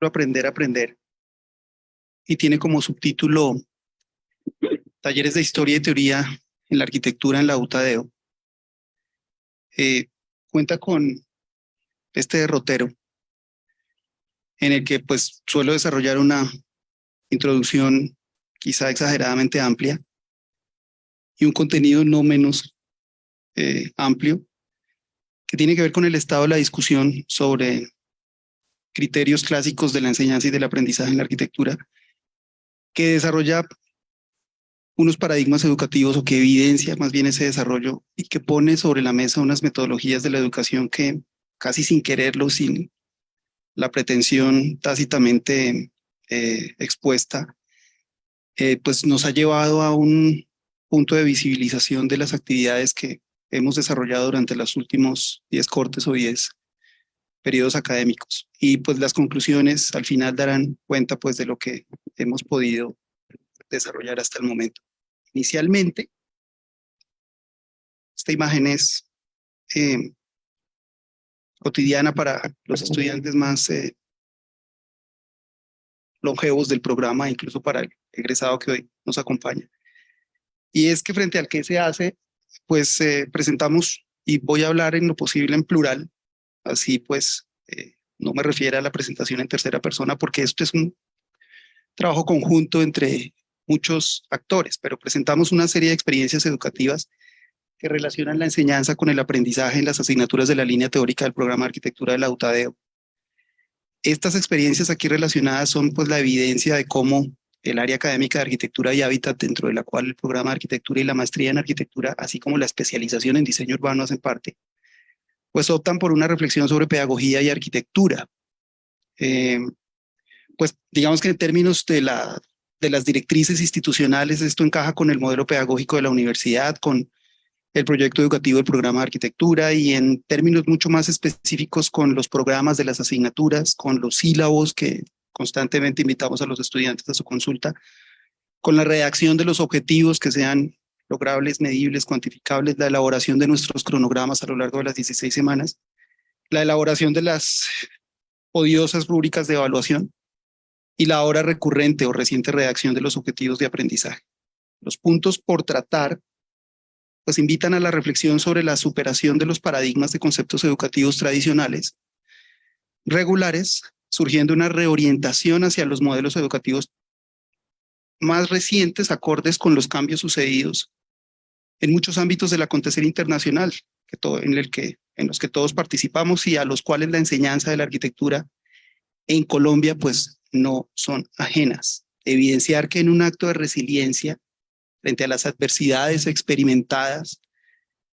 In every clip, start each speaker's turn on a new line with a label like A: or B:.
A: Aprender a aprender, y tiene como subtítulo Talleres de Historia y Teoría en la Arquitectura en la UTADEO. Cuenta con este derrotero en el que pues suelo desarrollar una introducción quizá exageradamente amplia y un contenido no menos amplio que tiene que ver con el estado de la discusión sobre criterios clásicos de la enseñanza y del aprendizaje en la arquitectura, que desarrolla unos paradigmas educativos o que evidencia más bien ese desarrollo y que pone sobre la mesa unas metodologías de la educación que casi sin quererlo, sin la pretensión tácitamente expuesta, pues nos ha llevado a un punto de visibilización de las actividades que hemos desarrollado durante los últimos 10 cortes o 10 periodos académicos. Y pues las conclusiones al final darán cuenta pues de lo que hemos podido desarrollar hasta el momento. Inicialmente, esta imagen es cotidiana para los estudiantes más longevos del programa, incluso para el egresado que hoy nos acompaña. Y es que frente al que se hace, pues presentamos, y voy a hablar en lo posible en plural, así pues no me refiero a la presentación en tercera persona, porque esto es un trabajo conjunto entre muchos actores, pero presentamos una serie de experiencias educativas que relacionan la enseñanza con el aprendizaje en las asignaturas de la línea teórica del programa de arquitectura de la UTADEO. Estas experiencias aquí relacionadas son pues la evidencia de cómo el área académica de arquitectura y hábitat, dentro de la cual el programa de arquitectura y la maestría en arquitectura, así como la especialización en diseño urbano hacen parte, pues optan por una reflexión sobre pedagogía y arquitectura. Pues digamos que en términos de las directrices institucionales, esto encaja con el modelo pedagógico de la universidad, con el proyecto educativo del programa de arquitectura, y en términos mucho más específicos con los programas de las asignaturas, con los sílabos que constantemente invitamos a los estudiantes a su consulta, con la redacción de los objetivos que sean logrables, medibles, cuantificables, la elaboración de nuestros cronogramas a lo largo de las 16 semanas, la elaboración de las odiosas rúbricas de evaluación y la ahora recurrente o reciente redacción de los objetivos de aprendizaje. Los puntos por tratar pues invitan a la reflexión sobre la superación de los paradigmas de conceptos educativos tradicionales, regulares, surgiendo una reorientación hacia los modelos educativos más recientes, acordes con los cambios sucedidos en muchos ámbitos del acontecer internacional, en los que todos participamos y a los cuales la enseñanza de la arquitectura en Colombia pues no son ajenas. Evidenciar que en un acto de resiliencia frente a las adversidades experimentadas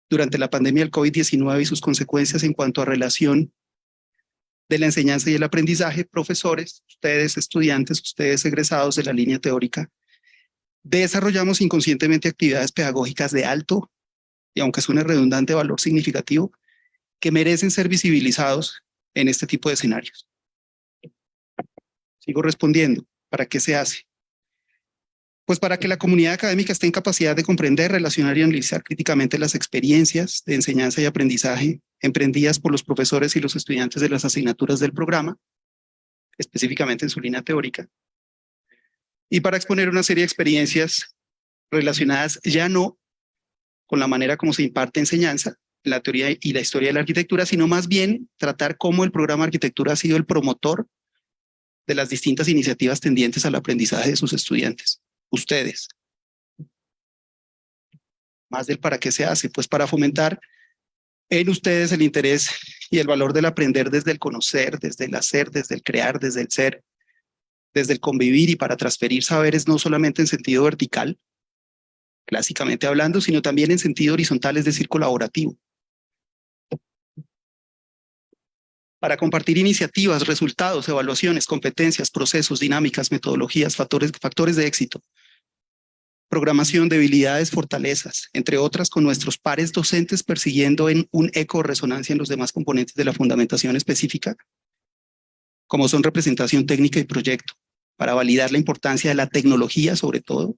A: durante la pandemia del COVID-19 y sus consecuencias en cuanto a relación de la enseñanza y el aprendizaje, profesores, ustedes estudiantes, ustedes egresados de la línea teórica, desarrollamos inconscientemente actividades pedagógicas de alto y aunque suene redundante, valor significativo, que merecen ser visibilizados en este tipo de escenarios. Sigo respondiendo. ¿Para qué se hace? Pues para que la comunidad académica esté en capacidad de comprender, relacionar y analizar críticamente las experiencias de enseñanza y aprendizaje emprendidas por los profesores y los estudiantes de las asignaturas del programa, específicamente en su línea teórica, y para exponer una serie de experiencias relacionadas ya no con la manera como se imparte enseñanza, la teoría y la historia de la arquitectura, sino más bien tratar cómo el programa de arquitectura ha sido el promotor de las distintas iniciativas tendientes al aprendizaje de sus estudiantes. Ustedes. Más del para qué se hace, pues para fomentar en ustedes el interés y el valor del aprender desde el conocer, desde el hacer, desde el crear, desde el ser, desde el convivir y para transferir saberes no solamente en sentido vertical, clásicamente hablando, sino también en sentido horizontal, es decir, colaborativo. Para compartir iniciativas, resultados, evaluaciones, competencias, procesos, dinámicas, metodologías, factores de éxito, programación, debilidades, fortalezas, entre otras, con nuestros pares docentes persiguiendo en un eco de resonancia en los demás componentes de la fundamentación específica, como son representación técnica y proyecto, para validar la importancia de la tecnología, sobre todo,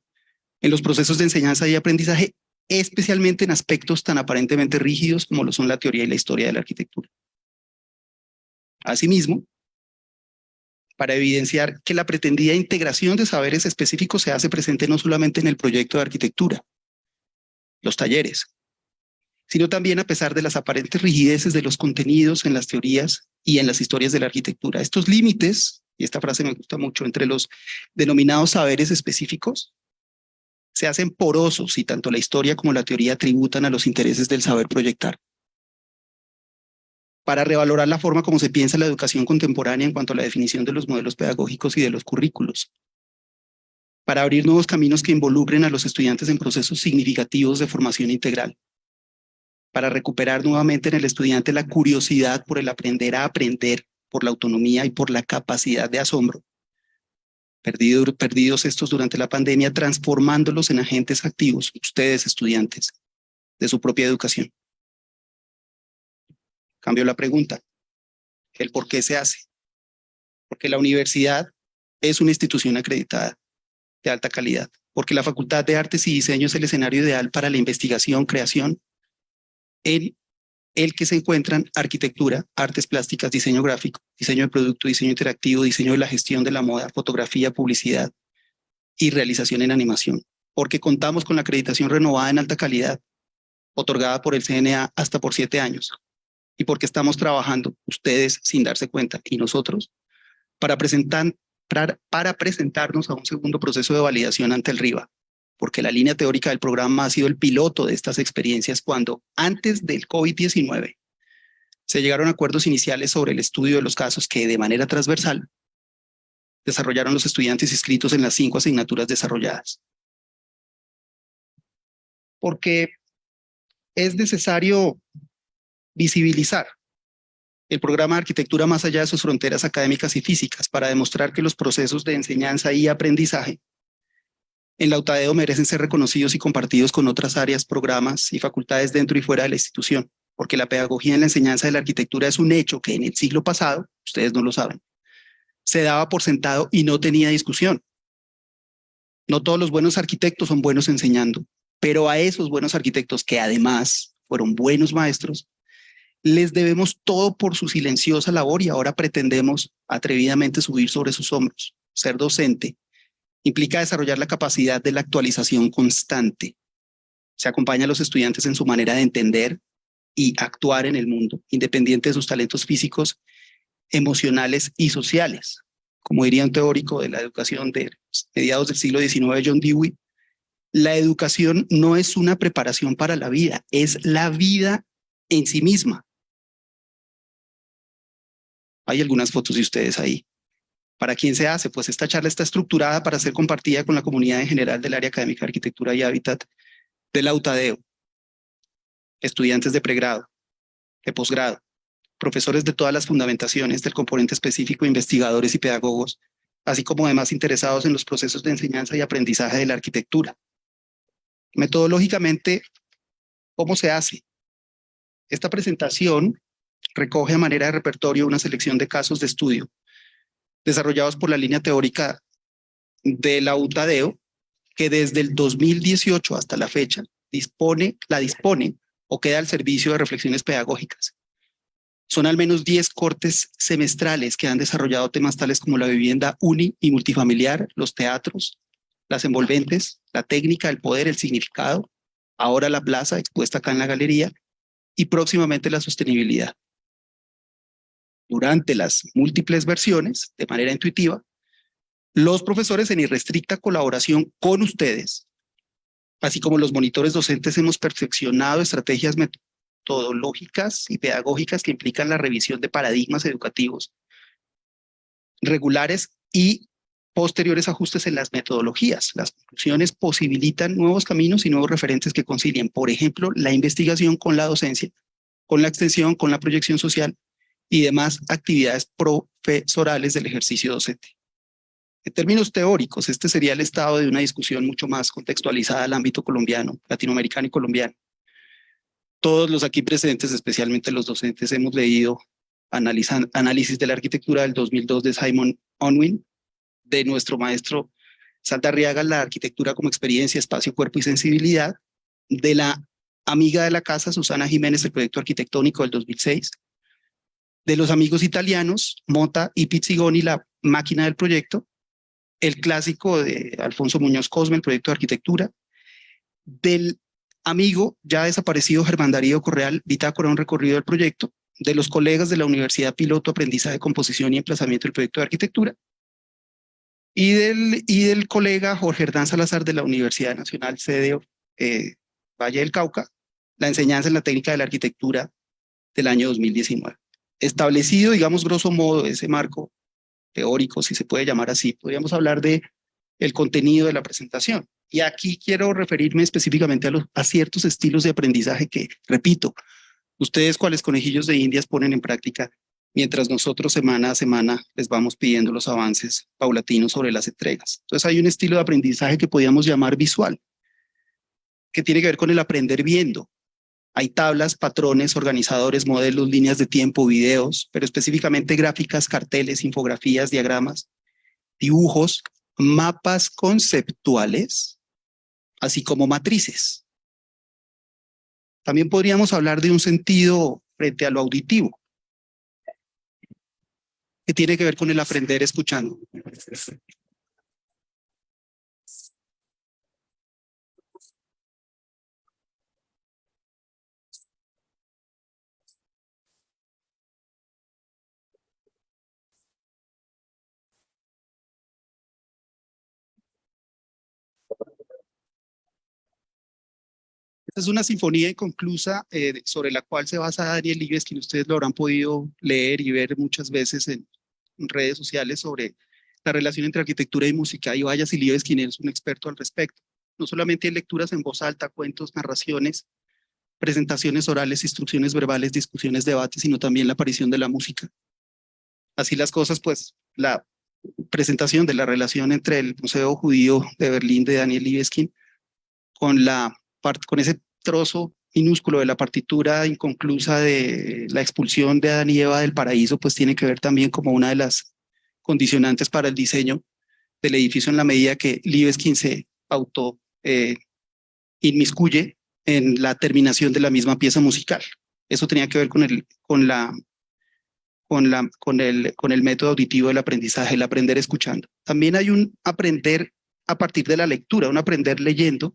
A: en los procesos de enseñanza y aprendizaje, especialmente en aspectos tan aparentemente rígidos como lo son la teoría y la historia de la arquitectura. Asimismo, para evidenciar que la pretendida integración de saberes específicos se hace presente no solamente en el proyecto de arquitectura, los talleres, sino también a pesar de las aparentes rigideces de los contenidos en las teorías y en las historias de la arquitectura. Estos límites, y esta frase me gusta mucho, entre los denominados saberes específicos, se hacen porosos y tanto la historia como la teoría tributan a los intereses del saber proyectar. Para revalorar la forma como se piensa la educación contemporánea en cuanto a la definición de los modelos pedagógicos y de los currículos. Para abrir nuevos caminos que involucren a los estudiantes en procesos significativos de formación integral. Para recuperar nuevamente en el estudiante la curiosidad por el aprender a aprender, por la autonomía y por la capacidad de asombro. Perdidos estos durante la pandemia, transformándolos en agentes activos, ustedes estudiantes, de su propia educación. Cambio la pregunta, el por qué se hace. Porque la universidad es una institución acreditada de alta calidad, porque la Facultad de Artes y Diseño es el escenario ideal para la investigación, creación, en el que se encuentran arquitectura, artes plásticas, diseño gráfico, diseño de producto, diseño interactivo, diseño de la gestión de la moda, fotografía, publicidad y realización en animación, porque contamos con la acreditación renovada en alta calidad, otorgada por el CNA hasta por 7 años, y porque estamos trabajando, ustedes sin darse cuenta, y nosotros, para presentarnos a un segundo proceso de validación ante el RIVA, porque la línea teórica del programa ha sido el piloto de estas experiencias cuando, antes del COVID-19, se llegaron a acuerdos iniciales sobre el estudio de los casos que, de manera transversal, desarrollaron los estudiantes inscritos en las 5 asignaturas desarrolladas. Porque es necesario visibilizar el programa de arquitectura más allá de sus fronteras académicas y físicas para demostrar que los procesos de enseñanza y aprendizaje en la UTADEO merecen ser reconocidos y compartidos con otras áreas, programas y facultades dentro y fuera de la institución, porque la pedagogía en la enseñanza de la arquitectura es un hecho que en el siglo pasado, ustedes no lo saben, se daba por sentado y no tenía discusión. No todos los buenos arquitectos son buenos enseñando, pero a esos buenos arquitectos que además fueron buenos maestros, les debemos todo por su silenciosa labor y ahora pretendemos atrevidamente subir sobre sus hombros. Ser docente implica desarrollar la capacidad de la actualización constante. Se acompaña a los estudiantes en su manera de entender y actuar en el mundo, independiente de sus talentos físicos, emocionales y sociales. Como diría un teórico de la educación de mediados del siglo XIX, John Dewey, la educación no es una preparación para la vida, es la vida en sí misma. Hay algunas fotos de ustedes ahí. ¿Para quién se hace? Pues esta charla está estructurada para ser compartida con la comunidad en general del área académica de arquitectura y hábitat de la UTADEO, estudiantes de pregrado, de posgrado, profesores de todas las fundamentaciones del componente específico, investigadores y pedagogos, así como demás interesados en los procesos de enseñanza y aprendizaje de la arquitectura. Metodológicamente, ¿Cómo se hace? Esta presentación recoge a manera de repertorio una selección de casos de estudio desarrollados por la línea teórica de la UTADEO, que desde el 2018 hasta la fecha dispone o queda al servicio de reflexiones pedagógicas. Son al menos 10 cortes semestrales que han desarrollado temas tales como la vivienda uni y multifamiliar, los teatros, las envolventes, la técnica, el poder, el significado, ahora la plaza expuesta acá en la galería y próximamente la sostenibilidad. Durante las múltiples versiones, de manera intuitiva, los profesores en irrestricta colaboración con ustedes, así como los monitores docentes, hemos perfeccionado estrategias metodológicas y pedagógicas que implican la revisión de paradigmas educativos regulares y posteriores ajustes en las metodologías. Las conclusiones posibilitan nuevos caminos y nuevos referentes que concilien, por ejemplo, la investigación con la docencia, con la extensión, con la proyección social y demás actividades profesorales del ejercicio docente. En términos teóricos, este sería el estado de una discusión mucho más contextualizada al ámbito colombiano, latinoamericano y colombiano. Todos los aquí presentes, especialmente los docentes, hemos leído análisis de la arquitectura del 2002 de Simon Unwin, de nuestro maestro Saldarriaga, la arquitectura como experiencia, espacio, cuerpo y sensibilidad, de la amiga de la casa, Susana Jiménez, el proyecto arquitectónico del 2006, de los amigos italianos, Mota y Pizzigoni, la máquina del proyecto, el clásico de Alfonso Muñoz Cosme, el proyecto de arquitectura, del amigo ya desaparecido Germán Darío Correal, Bitácora, un recorrido del proyecto, de los colegas de la Universidad Piloto, aprendizaje, composición y emplazamiento del proyecto de arquitectura, y del colega Jorge Herdán Salazar de la Universidad Nacional CDO Valle del Cauca, la enseñanza en la técnica de la arquitectura del año 2019. Establecido, digamos, grosso modo, ese marco teórico, si se puede llamar así, podríamos hablar de el contenido de la presentación. Y aquí quiero referirme específicamente a ciertos estilos de aprendizaje que, repito, ustedes cuáles conejillos de indias ponen en práctica, mientras nosotros semana a semana les vamos pidiendo los avances paulatinos sobre las entregas. Entonces hay un estilo de aprendizaje que podríamos llamar visual, que tiene que ver con el aprender viendo. Hay tablas, patrones, organizadores, modelos, líneas de tiempo, videos, pero específicamente gráficas, carteles, infografías, diagramas, dibujos, mapas conceptuales, así como matrices. También podríamos hablar de un sentido frente a lo auditivo, que tiene que ver con el aprender escuchando. Esta es una sinfonía inconclusa sobre la cual se basa Daniel Libeskind. Ustedes lo habrán podido leer y ver muchas veces en redes sociales sobre la relación entre arquitectura y música. Y vaya si Libeskind es un experto al respecto. No solamente en lecturas en voz alta, cuentos, narraciones, presentaciones orales, instrucciones verbales, discusiones, debates, sino también la aparición de la música. Así las cosas, pues la presentación de la relación entre el Museo Judío de Berlín de Daniel Libeskind con ese trozo minúsculo de la partitura inconclusa de la expulsión de Adán y Eva del paraíso, pues tiene que ver también como una de las condicionantes para el diseño del edificio en la medida que Libeskind se auto inmiscuye en la terminación de la misma pieza musical. Eso tenía que ver con el método auditivo del aprendizaje, el aprender escuchando. También hay un aprender a partir de la lectura, un aprender leyendo,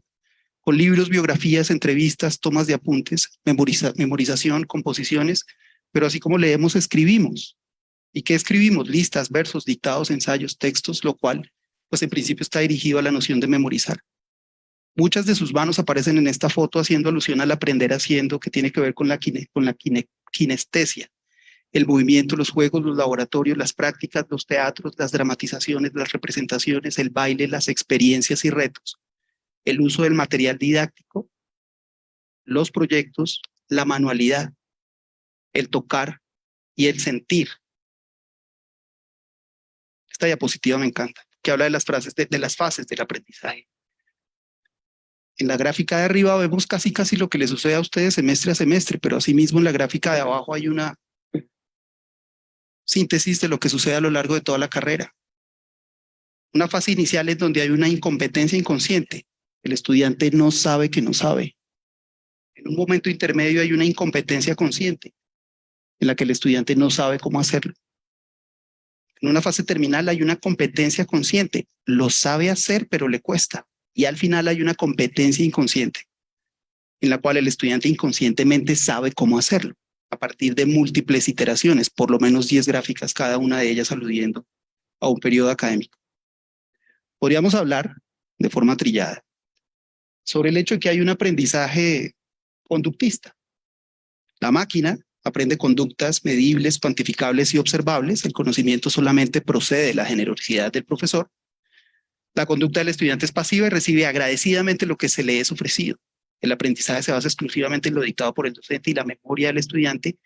A: con libros, biografías, entrevistas, tomas de apuntes, memorización, composiciones, pero así como leemos, escribimos. ¿Y qué escribimos? Listas, versos, dictados, ensayos, textos, lo cual, pues en principio está dirigido a la noción de memorizar. Muchas de sus manos aparecen en esta foto haciendo alusión al aprender haciendo, que tiene que ver con la kinestesia, el movimiento, los juegos, los laboratorios, las prácticas, los teatros, las dramatizaciones, las representaciones, el baile, las experiencias y retos, el uso del material didáctico, los proyectos, la manualidad, el tocar y el sentir. Esta diapositiva me encanta, que habla de las frases, de las fases del aprendizaje. En la gráfica de arriba vemos casi lo que le sucede a ustedes semestre a semestre, pero asimismo en la gráfica de abajo hay una síntesis de lo que sucede a lo largo de toda la carrera. Una fase inicial es donde hay una incompetencia inconsciente. El estudiante no sabe que no sabe. En un momento intermedio hay una incompetencia consciente, en la que el estudiante no sabe cómo hacerlo. En una fase terminal hay una competencia consciente. Lo sabe hacer, pero le cuesta. Y al final hay una competencia inconsciente, en la cual el estudiante inconscientemente sabe cómo hacerlo, a partir de múltiples iteraciones, por lo menos 10 gráficas, cada una de ellas aludiendo a un periodo académico. Podríamos hablar de forma trillada sobre el hecho de que hay un aprendizaje conductista. La máquina aprende conductas medibles, cuantificables y observables. El conocimiento solamente procede de la generosidad del profesor. La conducta del estudiante es pasiva y recibe agradecidamente lo que se le es ofrecido. El aprendizaje se basa exclusivamente en lo dictado por el docente y la memoria del estudiante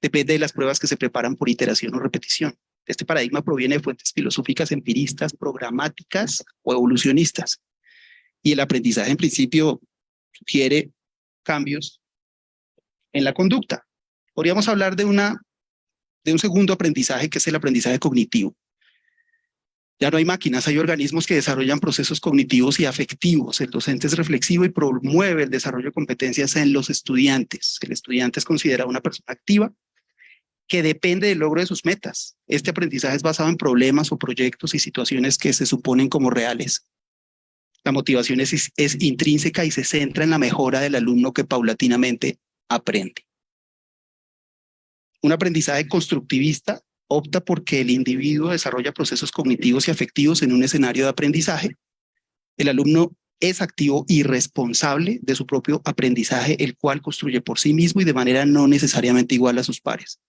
A: depende de las pruebas que se preparan por iteración o repetición. Este paradigma proviene de fuentes filosóficas empiristas, programáticas o evolucionistas. Y el aprendizaje en principio sugiere cambios en la conducta. Podríamos hablar de un segundo aprendizaje, que es el aprendizaje cognitivo. Ya no hay máquinas, hay organismos que desarrollan procesos cognitivos y afectivos. El docente es reflexivo y promueve el desarrollo de competencias en los estudiantes. El estudiante es considerado una persona activa que depende del logro de sus metas. Este aprendizaje es basado en problemas o proyectos y situaciones que se suponen como reales. La motivación es intrínseca y se centra en la mejora del alumno que paulatinamente aprende. Un aprendizaje constructivista opta porque el individuo desarrolla procesos cognitivos y afectivos en un escenario de aprendizaje. El alumno es activo y responsable de su propio aprendizaje, el cual construye por sí mismo y de manera no necesariamente igual a sus pares.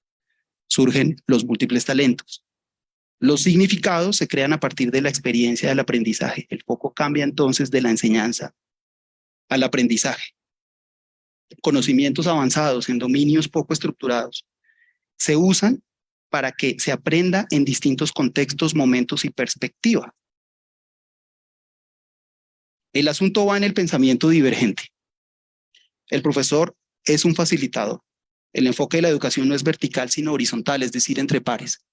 A: Surgen los múltiples talentos. Los significados se crean a partir de la experiencia del aprendizaje. El foco cambia entonces de la enseñanza al aprendizaje. Conocimientos avanzados en dominios poco estructurados se usan para que se aprenda en distintos contextos, momentos y perspectiva. El asunto va en el pensamiento divergente. El profesor es un facilitador. El enfoque de la educación no es vertical, sino horizontal, es decir, entre pares.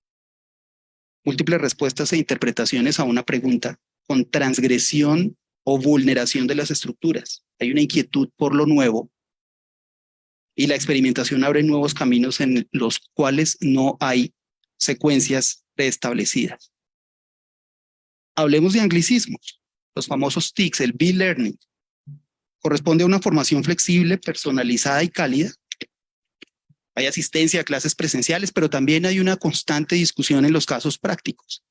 A: Múltiples respuestas e interpretaciones a una pregunta con transgresión o vulneración de las estructuras. Hay una inquietud por lo nuevo y la experimentación abre nuevos caminos en los cuales no hay secuencias preestablecidas. Hablemos de anglicismos, los famosos TICs, el B-Learning. Corresponde a una formación flexible, personalizada y cálida. Hay asistencia a clases presenciales, pero también hay una constante discusión en los casos prácticos.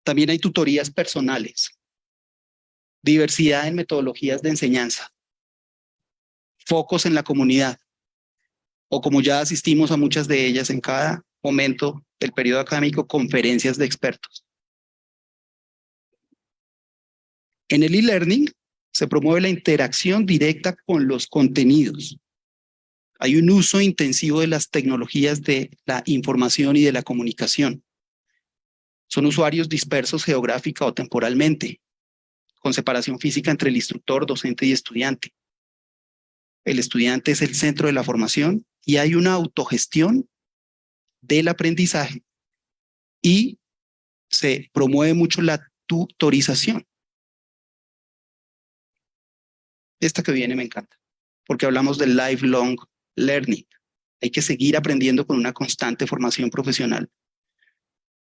A: También hay tutorías personales, diversidad en metodologías de enseñanza, focos en la comunidad, o como ya asistimos a muchas de ellas en cada momento del periodo académico, conferencias de expertos. En el e-learning se promueve la interacción directa con los contenidos. Hay un uso intensivo de las tecnologías de la información y de la comunicación. Son usuarios dispersos geográfica o temporalmente, con separación física entre el instructor, docente y estudiante. El estudiante es el centro de la formación y hay una autogestión del aprendizaje y se promueve mucho la tutorización. Esta que viene me encanta, porque hablamos del lifelong learning. Hay que seguir aprendiendo con una constante formación profesional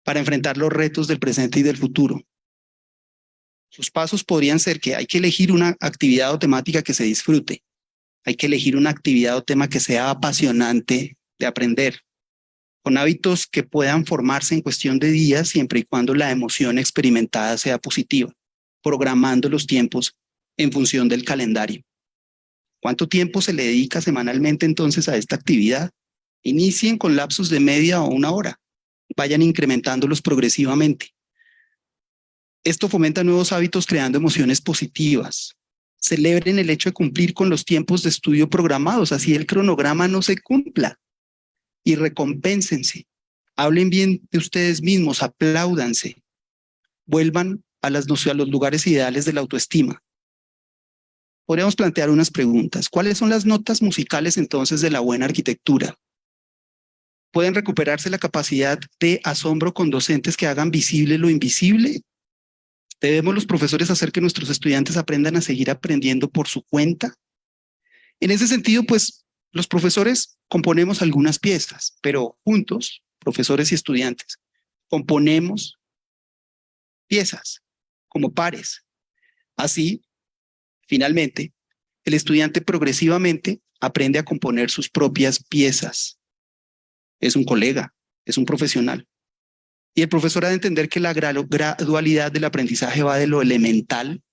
A: para enfrentar los retos del presente y del futuro. Sus pasos podrían ser que hay que elegir una actividad o temática que se disfrute. Hay que elegir una actividad o tema que sea apasionante de aprender, con hábitos que puedan formarse en cuestión de días siempre y cuando la emoción experimentada sea positiva, programando los tiempos en función del calendario. ¿Cuánto tiempo se le dedica semanalmente entonces a esta actividad? Inicien con lapsos de media o una hora. Vayan incrementándolos progresivamente. Esto fomenta nuevos hábitos creando emociones positivas. Celebren el hecho de cumplir con los tiempos de estudio programados, así el cronograma no se cumpla. Y recompénsense. Hablen bien de ustedes mismos, apláudanse. Vuelvan a los lugares ideales de la autoestima. Podríamos plantear unas preguntas. ¿Cuáles son las notas musicales entonces de la buena arquitectura? ¿Pueden recuperarse la capacidad de asombro con docentes que hagan visible lo invisible? ¿Debemos los profesores hacer que nuestros estudiantes aprendan a seguir aprendiendo por su cuenta? En ese sentido, pues, los profesores componemos algunas piezas, pero juntos, profesores y estudiantes, componemos piezas como pares. Así, finalmente, el estudiante progresivamente aprende a componer sus propias piezas. Es un colega, es un profesional. Y el profesor ha de entender que la gradualidad del aprendizaje va de lo elemental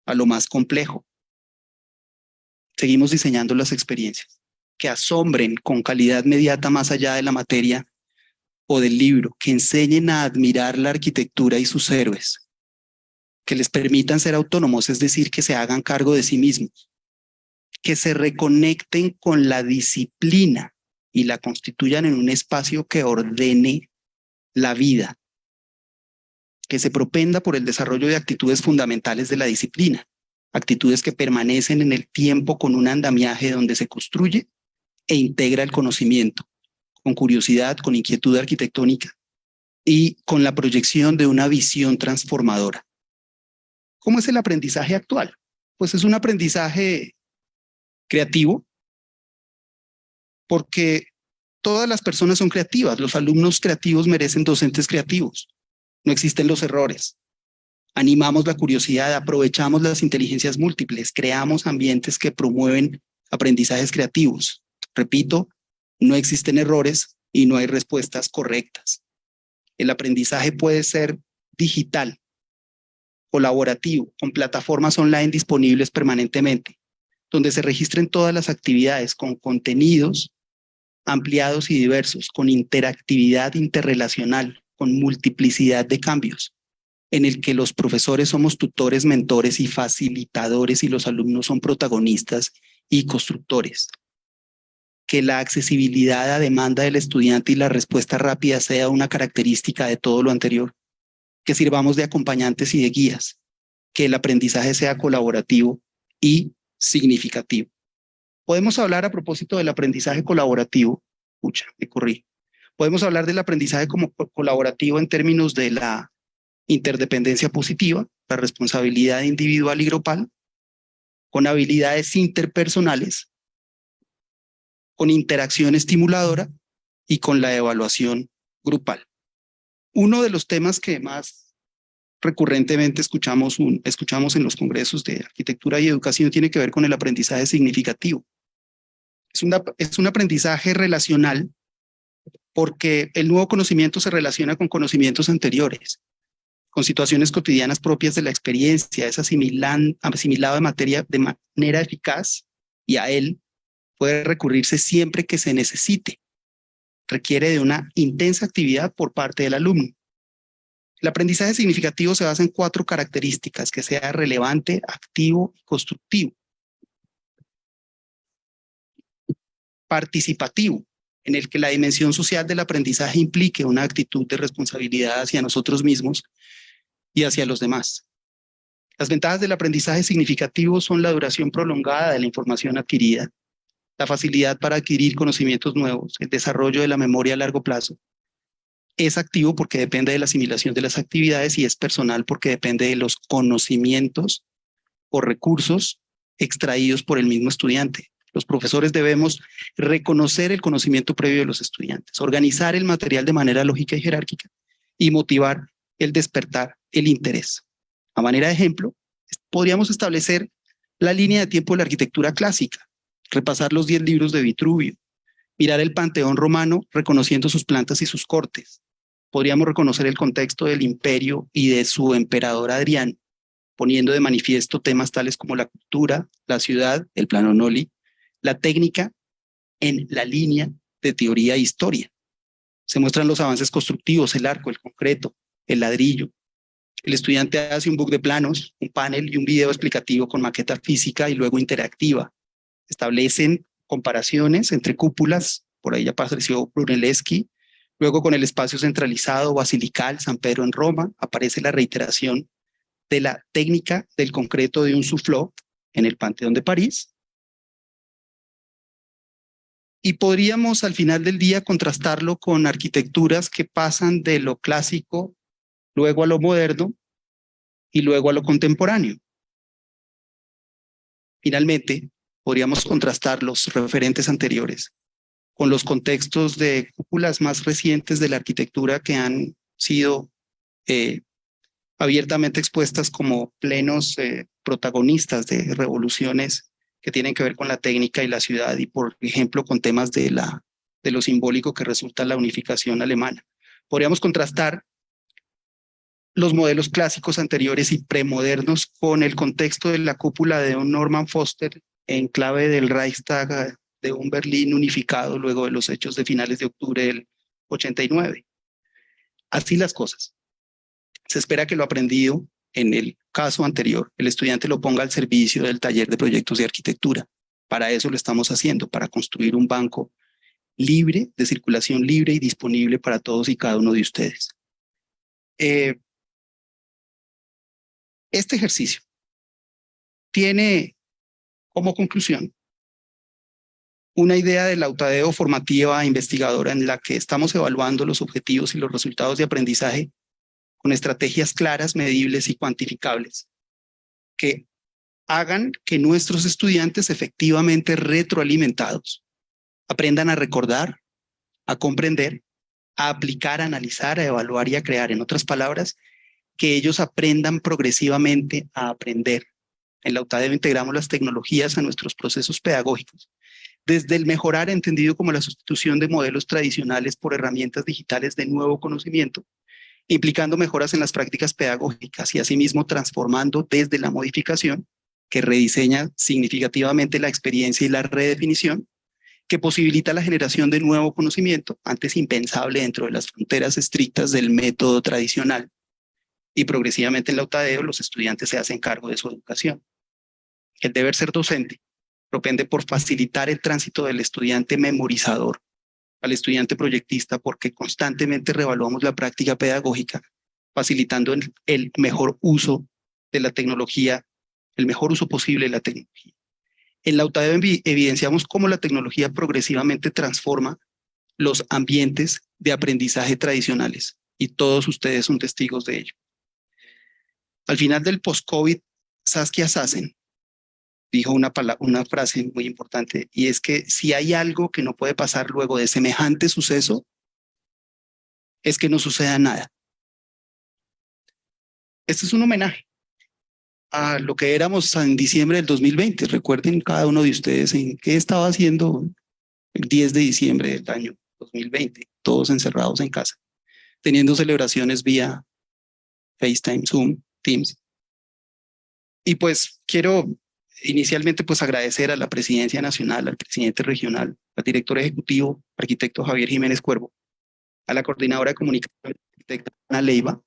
A: a lo más complejo. Seguimos diseñando las experiencias que asombren con calidad inmediata más allá de la materia o del libro, que enseñen a admirar la arquitectura y sus héroes, que les permitan ser autónomos, es decir, que se hagan cargo de sí mismos, que se reconecten con la disciplina y la constituyan en un espacio que ordene la vida, que se propenda por el desarrollo de actitudes fundamentales de la disciplina, actitudes que permanecen en el tiempo con un andamiaje donde se construye e integra el conocimiento, con curiosidad, con inquietud arquitectónica y con la proyección de una visión transformadora. ¿Cómo es el aprendizaje actual? Pues es un aprendizaje creativo, porque todas las personas son creativas. Los alumnos creativos merecen docentes creativos. No existen los errores. Animamos la curiosidad, aprovechamos las inteligencias múltiples, creamos ambientes que promueven aprendizajes creativos. Repito, no existen errores y no hay respuestas correctas. El aprendizaje puede ser digital, colaborativo, con plataformas online disponibles permanentemente, donde se registren todas las actividades con contenidos ampliados y diversos, con interactividad interrelacional, con multiplicidad de cambios, en el que los profesores somos tutores, mentores y facilitadores y los alumnos son protagonistas y constructores. Que la accesibilidad a demanda del estudiante y la respuesta rápida sea una característica de todo lo anterior. Que sirvamos de acompañantes y de guías. Que el aprendizaje sea colaborativo y significativo. Podemos hablar a propósito del aprendizaje colaborativo. Me corrí. Podemos hablar del aprendizaje como colaborativo en términos de la interdependencia positiva, la responsabilidad individual y grupal, con habilidades interpersonales, con interacción estimuladora y con la evaluación grupal. Uno de los temas que más recurrentemente escuchamos en los congresos de arquitectura y educación tiene que ver con el aprendizaje significativo. Es un aprendizaje relacional porque el nuevo conocimiento se relaciona con conocimientos anteriores, con situaciones cotidianas propias de la experiencia, es asimilado de manera eficaz y a él puede recurrirse siempre que se necesite. Requiere de una intensa actividad por parte del alumno. El aprendizaje significativo se basa en 4 características: que sea relevante, activo y constructivo. Participativo, en el que la dimensión social del aprendizaje implique una actitud de responsabilidad hacia nosotros mismos y hacia los demás. Las ventajas del aprendizaje significativo son la duración prolongada de la información adquirida, la facilidad para adquirir conocimientos nuevos, el desarrollo de la memoria a largo plazo. Es activo porque depende de la asimilación de las actividades y es personal porque depende de los conocimientos o recursos extraídos por el mismo estudiante. Los profesores debemos reconocer el conocimiento previo de los estudiantes, organizar el material de manera lógica y jerárquica y motivar el despertar el interés. A manera de ejemplo, podríamos establecer la línea de tiempo de la arquitectura clásica, repasar los 10 libros de Vitruvio, mirar el Panteón romano reconociendo sus plantas y sus cortes. Podríamos reconocer el contexto del imperio y de su emperador Adriano, poniendo de manifiesto temas tales como la cultura, la ciudad, el plano Noli, la técnica en la línea de teoría e historia. Se muestran los avances constructivos, el arco, el concreto, el ladrillo. El estudiante hace un book de planos, un panel y un video explicativo con maqueta física y luego interactiva. Establecen comparaciones entre cúpulas, por ahí ya apareció Brunelleschi. Luego con el espacio centralizado basilical, San Pedro en Roma, aparece la reiteración de la técnica del concreto de un soufflot en el Panteón de París. Y podríamos al final del día contrastarlo con arquitecturas que pasan de lo clásico, luego a lo moderno y luego a lo contemporáneo. Finalmente, podríamos contrastar los referentes anteriores con los contextos de cúpulas más recientes de la arquitectura que han sido abiertamente expuestas como plenos protagonistas de revoluciones que tienen que ver con la técnica y la ciudad y, por ejemplo, con temas de lo simbólico que resulta la unificación alemana. Podríamos contrastar los modelos clásicos anteriores y premodernos con el contexto de la cúpula de un Norman Foster en clave del Reichstag de un Berlín unificado luego de los hechos de finales de octubre del 89. Así las cosas. Se espera que lo aprendido en el caso anterior, el estudiante lo ponga al servicio del taller de proyectos de arquitectura. Para eso lo estamos haciendo, para construir un banco libre, de circulación libre y disponible para todos y cada uno de ustedes. Este ejercicio tiene como conclusión una idea de la Autadeo formativa investigadora en la que estamos evaluando los objetivos y los resultados de aprendizaje con estrategias claras, medibles y cuantificables que hagan que nuestros estudiantes efectivamente retroalimentados aprendan a recordar, a comprender, a aplicar, a analizar, a evaluar y a crear. En otras palabras, que ellos aprendan progresivamente a aprender. En la Autadeo integramos las tecnologías a nuestros procesos pedagógicos, desde el mejorar entendido como la sustitución de modelos tradicionales por herramientas digitales de nuevo conocimiento, implicando mejoras en las prácticas pedagógicas y asimismo transformando desde la modificación, que rediseña significativamente la experiencia y la redefinición, que posibilita la generación de nuevo conocimiento, antes impensable dentro de las fronteras estrictas del método tradicional. Y progresivamente en la Autadeo los estudiantes se hacen cargo de su educación. El deber ser docente propende por facilitar el tránsito del estudiante memorizador al estudiante proyectista, porque constantemente reevaluamos la práctica pedagógica, facilitando el mejor uso de la tecnología, el mejor uso posible de la tecnología. En la Autadeo evidenciamos cómo la tecnología progresivamente transforma los ambientes de aprendizaje tradicionales y todos ustedes son testigos de ello. Al final del post-COVID, Saskia Sassen dijo una frase muy importante, y es que si hay algo que no puede pasar luego de semejante suceso, es que no suceda nada. Este es un homenaje a lo que éramos en diciembre del 2020. Recuerden cada uno de ustedes en qué estaba haciendo el 10 de diciembre del año 2020, todos encerrados en casa, teniendo celebraciones vía FaceTime, Zoom, Teams. Y pues quiero inicialmente pues agradecer a la Presidencia Nacional, al presidente regional, al director ejecutivo, arquitecto Javier Jiménez Cuervo, a la coordinadora de comunicación, arquitecta Ana Leiva,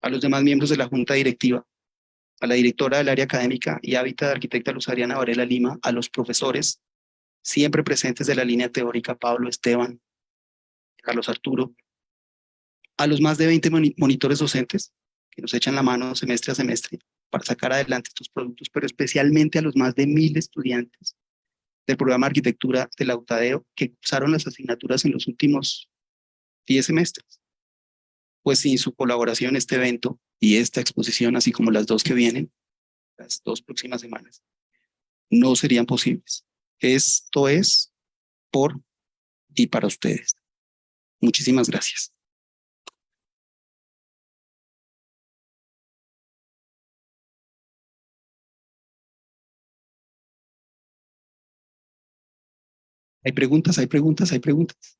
A: a los demás miembros de la Junta Directiva, a la directora del área académica y hábitat, arquitecta Luz Adriana Varela Lima, a los profesores siempre presentes de la línea teórica, Pablo, Esteban, Carlos Arturo, a los más de 20 monitores docentes que nos echan la mano semestre a semestre para sacar adelante estos productos, pero especialmente a los más de 1000 estudiantes del programa de arquitectura de la Autadeo que cursaron las asignaturas en los últimos 10 semestres. Pues sin su colaboración este evento y esta exposición, así como las dos que vienen, las 2 próximas semanas, no serían posibles. Esto es por y para ustedes. Muchísimas gracias. ¿Hay preguntas? ¿Hay preguntas? ¿Hay preguntas?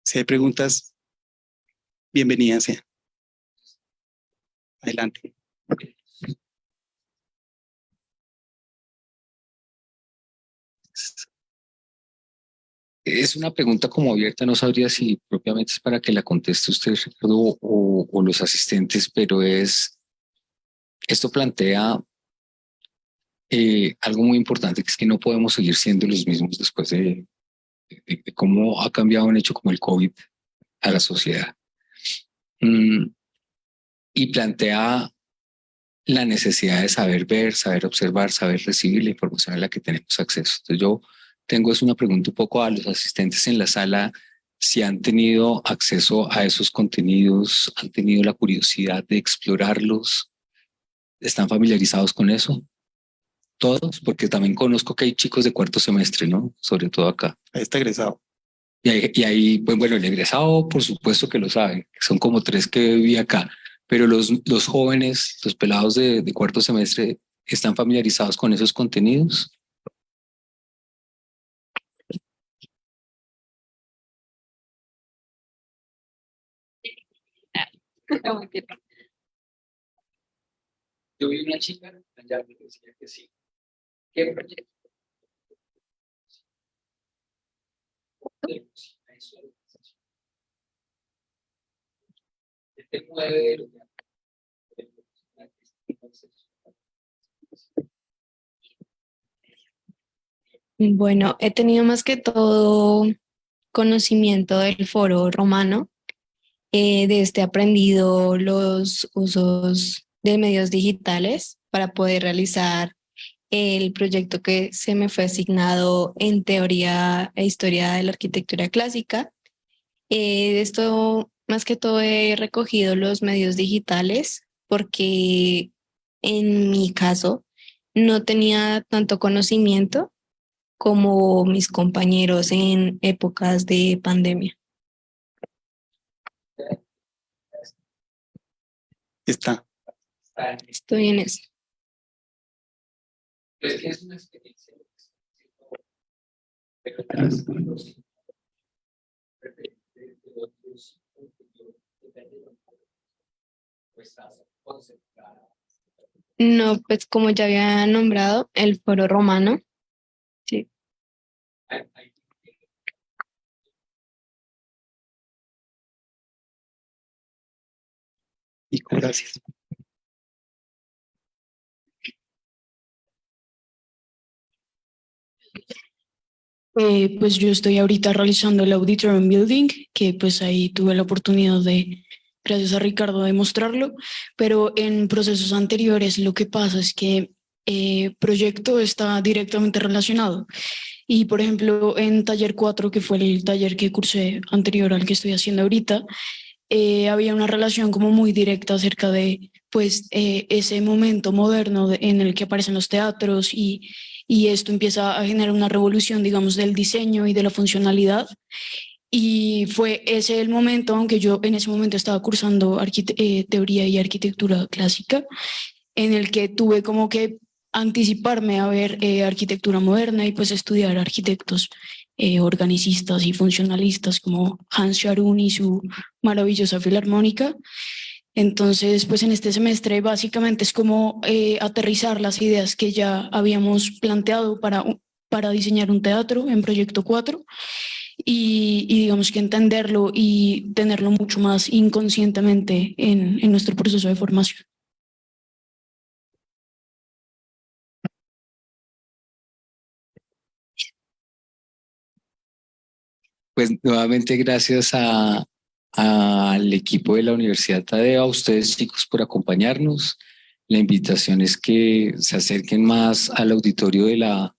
A: Si hay preguntas, bienvenidas sea. Adelante.
B: Es una pregunta como abierta, no sabría si propiamente es para que la conteste usted, Ricardo, o los asistentes, pero esto plantea algo muy importante, que es que no podemos seguir siendo los mismos después de cómo ha cambiado un hecho como el COVID a la sociedad. y plantea la necesidad de saber ver, saber observar, saber recibir la información a la que tenemos acceso. Entonces yo tengo es una pregunta un poco a los asistentes en la sala, si han tenido acceso a esos contenidos, han tenido la curiosidad de explorarlos, están familiarizados con eso. Todos, porque también conozco que hay chicos de cuarto semestre, ¿no? Sobre todo acá.
A: Ahí está egresado.
B: Y ahí, pues bueno, el egresado, por supuesto que lo saben, son como tres que viví acá, pero los jóvenes, los pelados de cuarto semestre, ¿están familiarizados con esos contenidos? Yo vi una chica allá que decía que sí. ¿Qué proyecto? Te mueve.
C: Bueno, he tenido más que todo conocimiento del foro romano. De este he aprendido los usos de medios digitales para poder realizar el proyecto que se me fue asignado en teoría e historia de la arquitectura clásica. De esto, más que todo, he recogido los medios digitales porque en mi caso no tenía tanto conocimiento como mis compañeros en épocas de pandemia.
A: Está.
C: Estoy en eso.
B: Pues es una experiencia, pero
C: No, pues como ya había nombrado, el foro romano. Sí.
A: Y gracias.
D: Pues yo estoy ahorita realizando el Auditorium Building, que pues ahí tuve la oportunidad de, gracias a Ricardo, de mostrarlo, pero en procesos anteriores lo que pasa es que proyecto está directamente relacionado. Y por ejemplo, en taller 4, que fue el taller que cursé anterior al que estoy haciendo ahorita, había una relación como muy directa acerca de pues ese momento moderno en el que aparecen los teatros y esto empieza a generar una revolución, digamos, del diseño y de la funcionalidad. Y fue ese el momento, aunque yo en ese momento estaba cursando teoría y arquitectura clásica, en el que tuve como que anticiparme a ver arquitectura moderna y pues estudiar arquitectos organicistas y funcionalistas como Hans Scharoun y su maravillosa filarmónica. Entonces, pues en este semestre básicamente es como aterrizar las ideas que ya habíamos planteado para diseñar un teatro en Proyecto 4 y digamos que entenderlo y tenerlo mucho más inconscientemente en nuestro proceso de formación.
B: Pues nuevamente gracias al equipo de la Universidad Tadeo, a ustedes chicos por acompañarnos. La invitación es que se acerquen más al auditorio de la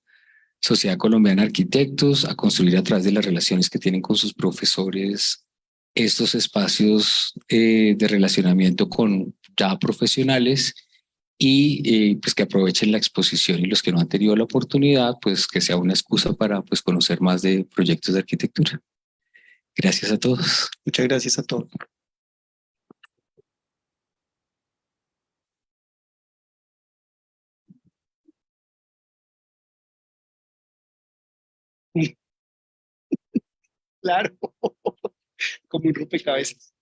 B: Sociedad Colombiana de Arquitectos, a construir a través de las relaciones que tienen con sus profesores estos espacios de relacionamiento con ya profesionales y pues que aprovechen la exposición y los que no han tenido la oportunidad, pues que sea una excusa para pues conocer más de proyectos de arquitectura. Gracias a todos.
A: Muchas gracias a todos. Claro, como un rompecabezas.